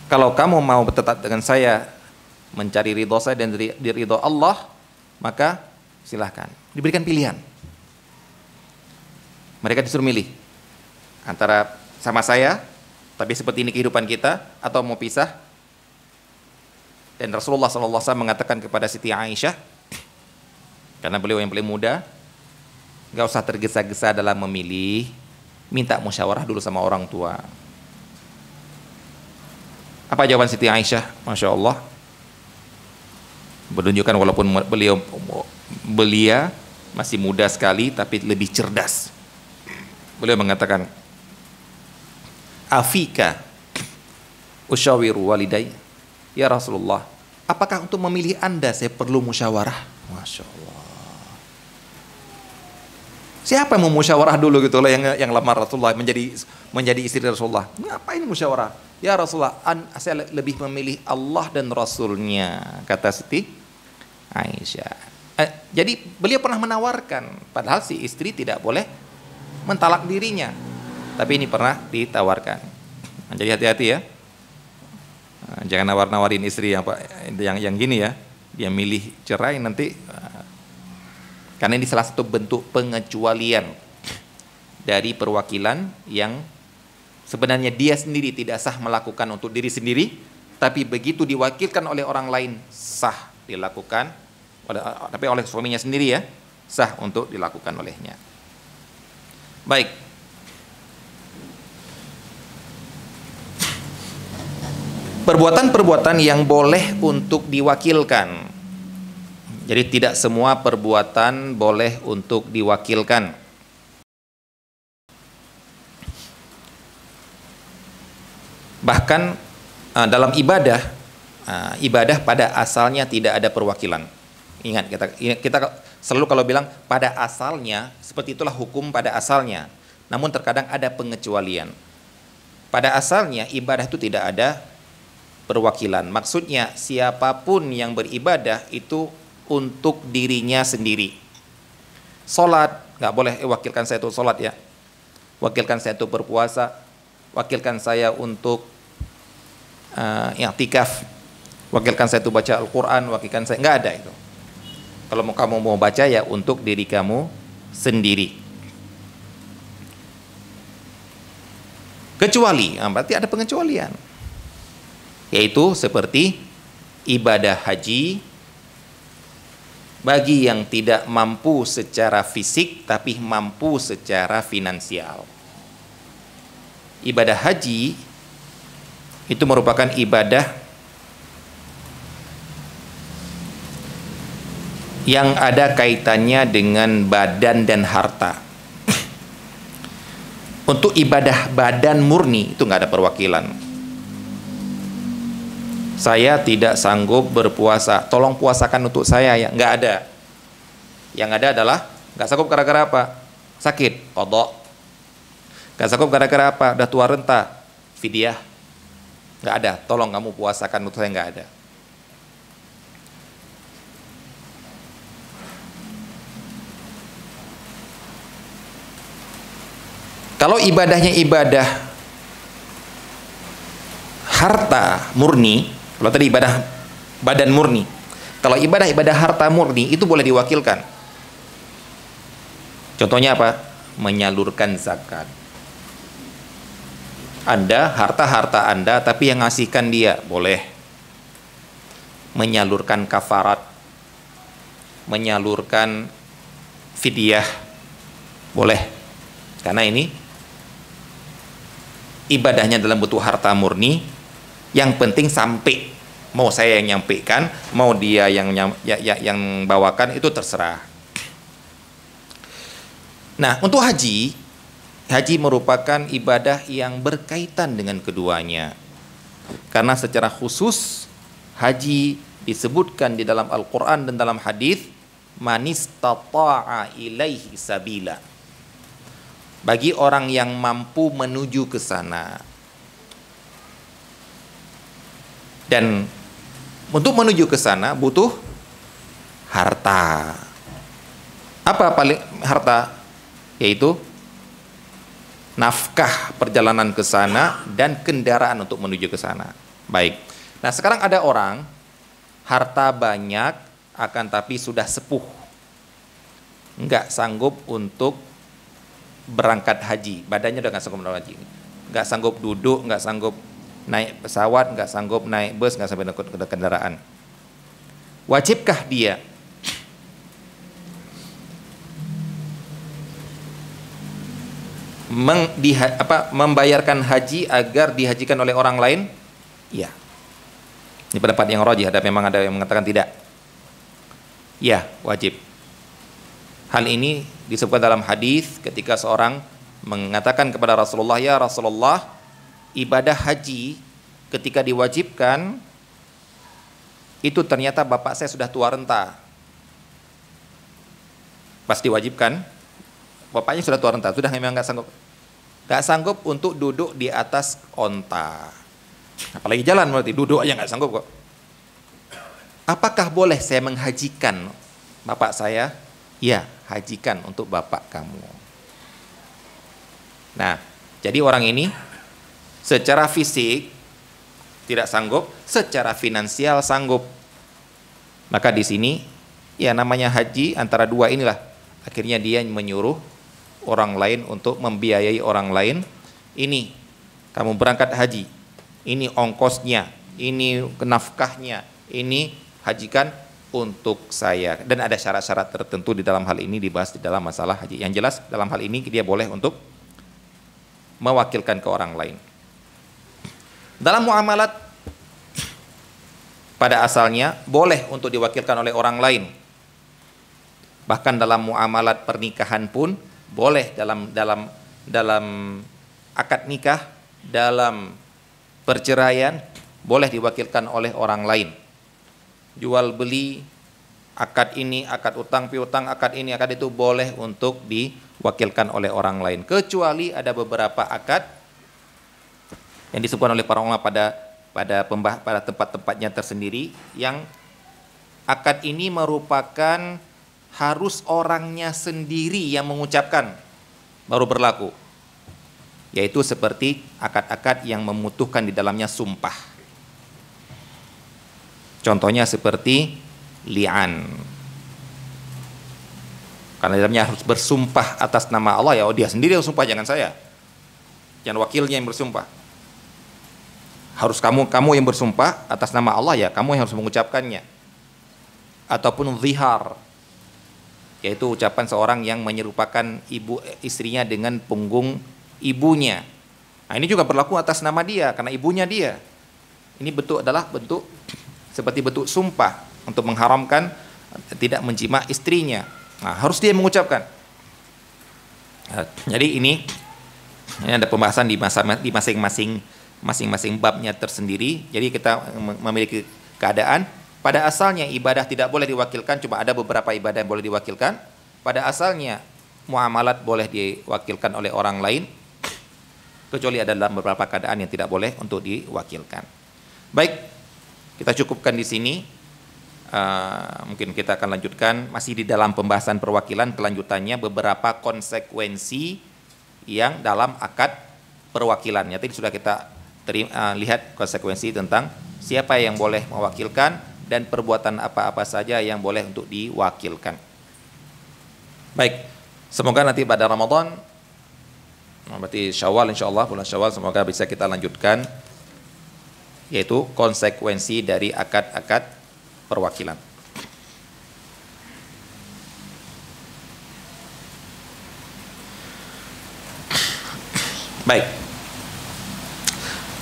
Kalau kamu mau tetap dengan saya mencari ridho saya dan ridho Allah, maka silahkan. Diberikan pilihan. Mereka disuruh milih antara sama saya, tapi seperti ini kehidupan kita, atau mau pisah. Dan Rasulullah SAW mengatakan kepada Siti Aisyah, karena beliau yang paling muda, gak usah tergesa-gesa dalam memilih, minta musyawarah dulu sama orang tua. Apa jawaban Siti Aisyah? Masya Allah, menunjukkan walaupun belia masih muda sekali, tapi lebih cerdas. Beliau mengatakan, Afika usyawiru walidai. Ya Rasulullah, apakah untuk memilih Anda saya perlu musyawarah? Masya Allah. Siapa yang mau musyawarah dulu gitu loh, yang lamar Rasulullah menjadi istri Rasulullah? Ngapain musyawarah? Ya Rasulullah, saya lebih memilih Allah dan Rasulnya, kata Siti Aisyah. Jadi beliau pernah menawarkan, padahal si istri tidak boleh mentalak dirinya, tapi ini pernah ditawarkan. Jadi hati-hati ya, jangan nawar-nawarin istri yang gini ya, dia milih cerai nanti, karena ini salah satu bentuk pengecualian dari perwakilan yang sebenarnya dia sendiri tidak sah melakukan untuk diri sendiri, tapi begitu diwakilkan oleh orang lain sah dilakukan, tapi oleh suaminya sendiri ya, sah untuk dilakukan olehnya. Baik. Perbuatan-perbuatan yang boleh untuk diwakilkan. Jadi tidak semua perbuatan boleh untuk diwakilkan. Bahkan dalam ibadah pada asalnya tidak ada perwakilan. Ingat, kita selalu kalau bilang pada asalnya, seperti itulah hukum pada asalnya. Namun terkadang ada pengecualian. Pada asalnya ibadah itu tidak ada perwakilan. Maksudnya siapapun yang beribadah itu untuk dirinya sendiri. Sholat, nggak boleh wakilkan saya untuk sholat ya. Wakilkan saya untuk berpuasa. Wakilkan saya untuk i'tikaf. Wakilkan saya untuk baca Al-Quran. Wakilkan saya, nggak ada itu. Kalau kamu mau baca ya untuk diri kamu sendiri. Kecuali, berarti ada pengecualian. Yaitu seperti ibadah haji bagi yang tidak mampu secara fisik tapi mampu secara finansial. Ibadah haji itu merupakan ibadah yang ada kaitannya dengan badan dan harta. Untuk ibadah badan murni itu nggak ada perwakilan. Saya tidak sanggup berpuasa, tolong puasakan untuk saya ya, nggak ada. Yang ada adalah nggak sanggup gara-gara apa? Sakit, qadha. Nggak sanggup gara-gara apa? Udah tua renta, fidyah. Nggak ada, tolong kamu puasakan untuk saya, nggak ada. Kalau ibadahnya ibadah harta murni, kalau tadi ibadah badan murni, kalau ibadah harta murni itu boleh diwakilkan. Contohnya apa? Menyalurkan zakat. Anda, harta Anda, tapi yang ngasihkan dia, boleh. Menyalurkan kafarat, menyalurkan fidyah, boleh. Karena ini ibadahnya dalam bentuk harta murni, yang penting sampai. Mau saya yang nyampaikan, mau dia yang bawakan, itu terserah. Nah, untuk haji merupakan ibadah yang berkaitan dengan keduanya. Karena secara khusus haji disebutkan di dalam Al-Quran dan dalam hadis, manistata'a ilaihi sabila. Bagi orang yang mampu menuju ke sana. Dan untuk menuju ke sana butuh harta. Apa Apa paling harta? Yaitu nafkah perjalanan ke sana dan kendaraan untuk menuju ke sana. Baik. Nah, sekarang ada orang harta banyak akan tapi sudah sepuh, nggak sanggup untuk berangkat haji, badannya udah nggak sanggup berangkat haji, nggak sanggup duduk, nggak sanggup naik pesawat, nggak sanggup naik bus, nggak sanggup naik kendaraan. Wajibkah dia membayarkan haji agar dihajikan oleh orang lain? Ya. Ini pendapat yang rajih, memang ada yang mengatakan tidak. Ya, wajib. Hal ini disebutkan dalam hadis ketika seorang mengatakan kepada Rasulullah, "Ya Rasulullah, ibadah haji ketika diwajibkan itu ternyata bapak saya sudah tua renta." Pas diwajibkan, bapaknya sudah tua renta, sudah memang nggak sanggup untuk duduk di atas onta, apalagi jalan, berarti duduk aja nggak sanggup kok. Apakah boleh saya menghajikan bapak saya? Ya, hajikan untuk bapak kamu. Nah, jadi orang ini secara fisik tidak sanggup, secara finansial sanggup. Maka di sini ya namanya haji antara dua inilah. Akhirnya dia menyuruh orang lain untuk membiayai orang lain. Ini kamu berangkat haji, ini ongkosnya, ini nafkahnya, ini hajikan untuk saya. Dan ada syarat-syarat tertentu di dalam hal ini dibahas di dalam masalah haji. Yang jelas dalam hal ini dia boleh untuk mewakilkan ke orang lain. Dalam muamalat pada asalnya boleh untuk diwakilkan oleh orang lain. Bahkan dalam muamalat pernikahan pun boleh, dalam akad nikah, dalam perceraian boleh diwakilkan oleh orang lain. Jual beli, akad ini, akad utang piutang, akad ini, akad itu boleh untuk diwakilkan oleh orang lain. Kecuali ada beberapa akad yang disebutkan oleh para ulama pada tempat-tempatnya tersendiri, yang akad ini merupakan harus orangnya sendiri yang mengucapkan baru berlaku, yaitu seperti akad-akad yang membutuhkan di dalamnya sumpah. Contohnya seperti li'an, karena di dalamnya harus bersumpah atas nama Allah. Ya, dia sendiri yang bersumpah, jangan saya, jangan wakilnya yang bersumpah. Harus kamu yang bersumpah atas nama Allah, ya kamu yang harus mengucapkannya. Ataupun zihar, yaitu ucapan seorang yang menyerupakan istrinya dengan punggung ibunya. Nah, ini juga berlaku atas nama dia karena ibunya dia. Ini adalah bentuk seperti bentuk sumpah untuk mengharamkan tidak menjima istrinya. Nah, harus dia mengucapkan. Nah, jadi ini ada pembahasan di masing-masing babnya tersendiri. Jadi kita memiliki keadaan. Pada asalnya ibadah tidak boleh diwakilkan, cuma ada beberapa ibadah yang boleh diwakilkan. Pada asalnya muamalat boleh diwakilkan oleh orang lain, kecuali ada dalam beberapa keadaan yang tidak boleh untuk diwakilkan. Baik, kita cukupkan di sini. Mungkin kita akan lanjutkan masih di dalam pembahasan perwakilan, kelanjutannya beberapa konsekuensi yang dalam akad perwakilan. Tadi sudah kita lihat konsekuensi tentang siapa yang boleh mewakilkan dan perbuatan apa-apa saja yang boleh untuk diwakilkan. Baik, semoga nanti pada Ramadan, berarti Syawal, insyaallah bulan Syawal, semoga bisa kita lanjutkan, yaitu konsekuensi dari akad-akad perwakilan. Baik,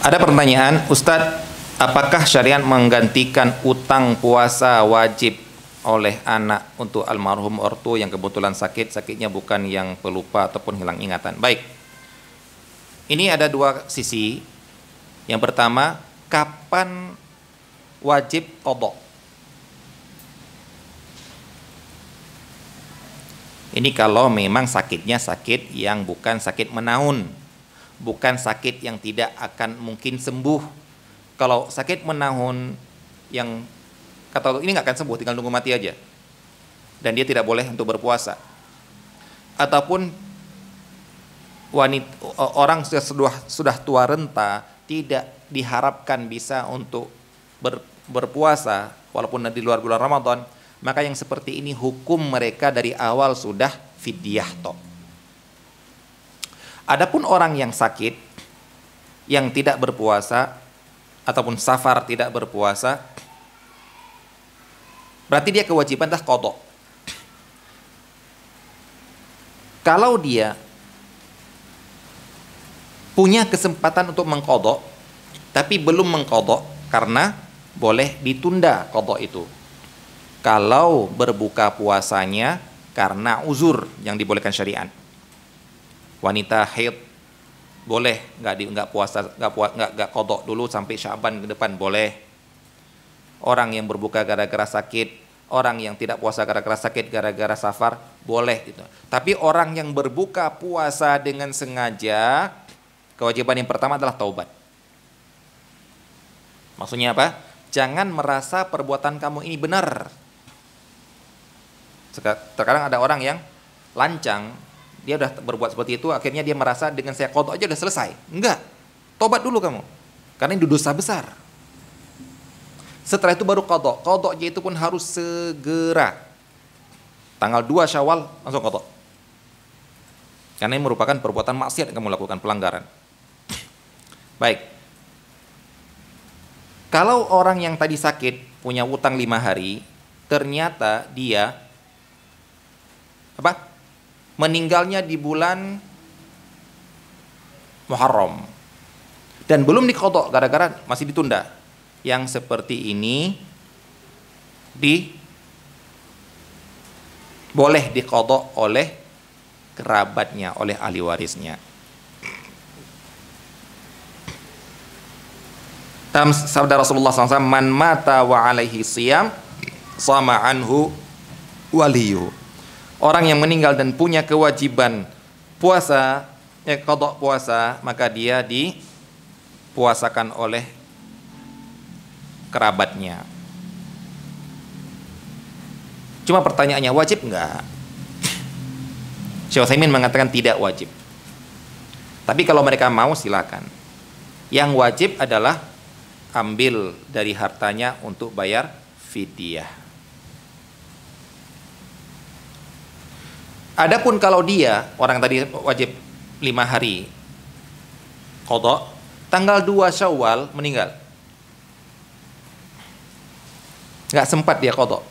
ada pertanyaan, Ustadz, apakah syariat menggantikan utang puasa wajib oleh anak untuk almarhum ortu yang kebetulan sakitnya bukan yang pelupa ataupun hilang ingatan? Baik, ini ada dua sisi. Yang pertama, kapan wajib qadha? Ini kalau memang sakitnya sakit yang bukan sakit menaun, bukan sakit yang tidak akan mungkin sembuh. Kalau sakit menahun yang kata ini nggak akan sembuh, tinggal nunggu mati aja, dan dia tidak boleh untuk berpuasa. ataupun wanita, orang sudah tua renta tidak diharapkan bisa untuk berpuasa walaupun di luar bulan Ramadan, maka yang seperti ini hukum mereka dari awal sudah fidyah toh. Adapun orang yang sakit yang tidak berpuasa ataupun safar tidak berpuasa, berarti dia kewajiban dah qadha. Kalau dia punya kesempatan untuk mengqadha tapi belum mengqadha, karena boleh ditunda qadha itu. Kalau berbuka puasanya karena uzur yang dibolehkan syariat. Wanita haid boleh nggak puasa, nggak qadha dulu sampai Sya'ban ke depan, boleh. Orang yang berbuka gara-gara sakit, orang yang tidak puasa gara-gara sakit, gara-gara safar, boleh gitu. Tapi orang yang berbuka puasa dengan sengaja, kewajiban yang pertama adalah taubat. Maksudnya apa? Jangan merasa perbuatan kamu ini benar. Sekarang ada orang yang lancang, dia udah berbuat seperti itu, akhirnya dia merasa dengan saya qadha aja udah selesai. Enggak, tobat dulu kamu, karena ini dosa besar. Setelah itu baru qadha. Qadha itu pun harus segera. Tanggal 2 Syawal langsung qadha. Karena ini merupakan perbuatan maksiat yang kamu lakukan, pelanggaran. Baik. Kalau orang yang tadi sakit punya utang 5 hari, ternyata dia meninggalnya di bulan Muharram dan belum diqadha gara-gara masih ditunda. Yang seperti ini boleh diqadha oleh kerabatnya, oleh ahli warisnya. Sabda Rasulullah SAW, man mata wa alaihi siyam sama anhu waliyu. Orang yang meninggal dan punya kewajiban puasa, qadha puasa, maka dia dipuasakan oleh kerabatnya. Cuma pertanyaannya, wajib enggak? Syekh Utsaimin mengatakan tidak wajib. Tapi kalau mereka mau silakan. Yang wajib adalah ambil dari hartanya untuk bayar fidyah. Adapun kalau dia, orang tadi wajib 5 hari qadha, tanggal 2 Syawal meninggal, nggak sempat dia qadha,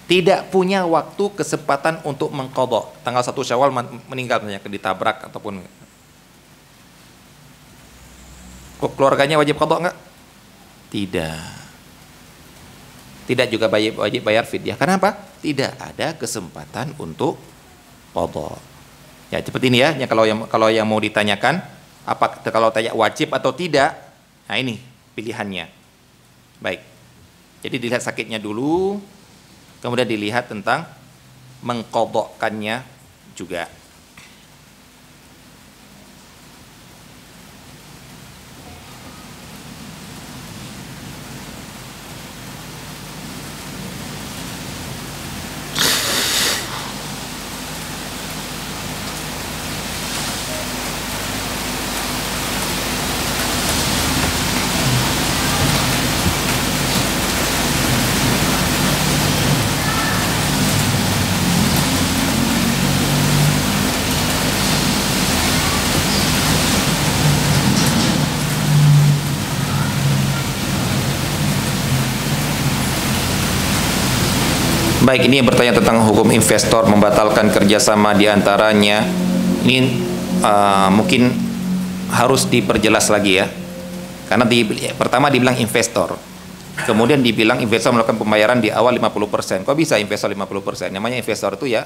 tidak punya waktu kesempatan untuk mengqadha. Tanggal 1 Syawal meninggal, ditabrak ataupun keluarganya wajib qadha nggak? Tidak juga wajib bayar fidyah. Kenapa? Tidak ada kesempatan untuk qadha. Ya seperti ini ya. Kalau yang mau ditanyakan, apa kalau tanya wajib atau tidak? Nah ini pilihannya. Baik. Jadi dilihat sakitnya dulu, kemudian dilihat tentang mengqadhakannya juga. Baik, ini yang bertanya tentang hukum investor membatalkan kerjasama di antaranya. Ini mungkin harus diperjelas lagi ya. Karena pertama dibilang investor, kemudian dibilang investor melakukan pembayaran di awal 50%. Kok bisa investor 50%? Namanya investor itu ya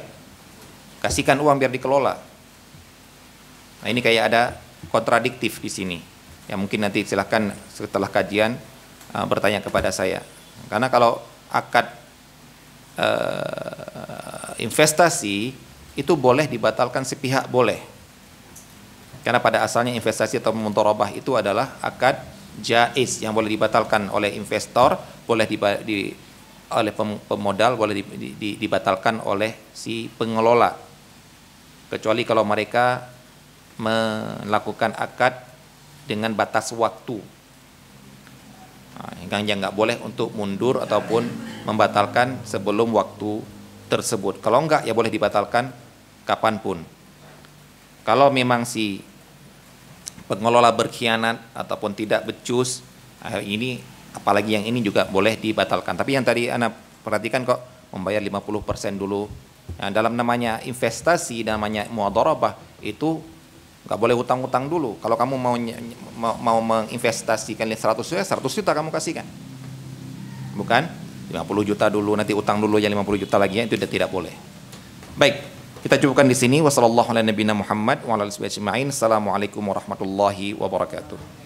kasihkan uang biar dikelola. Nah ini kayak ada kontradiktif di sini. Ya mungkin nanti silahkan setelah kajian bertanya kepada saya. Karena kalau akad investasi itu boleh dibatalkan sepihak, boleh. Karena pada asalnya investasi atau mudharabah itu adalah akad jaiz yang boleh dibatalkan oleh investor, boleh oleh pemodal, boleh dibatalkan oleh si pengelola. kecuali kalau mereka melakukan akad dengan batas waktu. Yang nggak boleh untuk mundur ataupun membatalkan sebelum waktu tersebut. Kalau enggak, ya boleh dibatalkan kapanpun. Kalau memang si pengelola berkhianat ataupun tidak becus, ini apalagi yang ini juga boleh dibatalkan. Tapi yang tadi Anda perhatikan kok, membayar 50% dulu. Nah, dalam namanya investasi, namanya muadharabah, itu nggak boleh hutang-hutang dulu. Kalau kamu mau menginvestasikan 100 juta, 100 juta kamu kasihkan. Bukan 50 juta dulu, nanti utang dulu yang 50 juta lagi, itu tidak boleh. Baik, kita cukupkan di sini. Wassalamualaikum warahmatullahi wabarakatuh.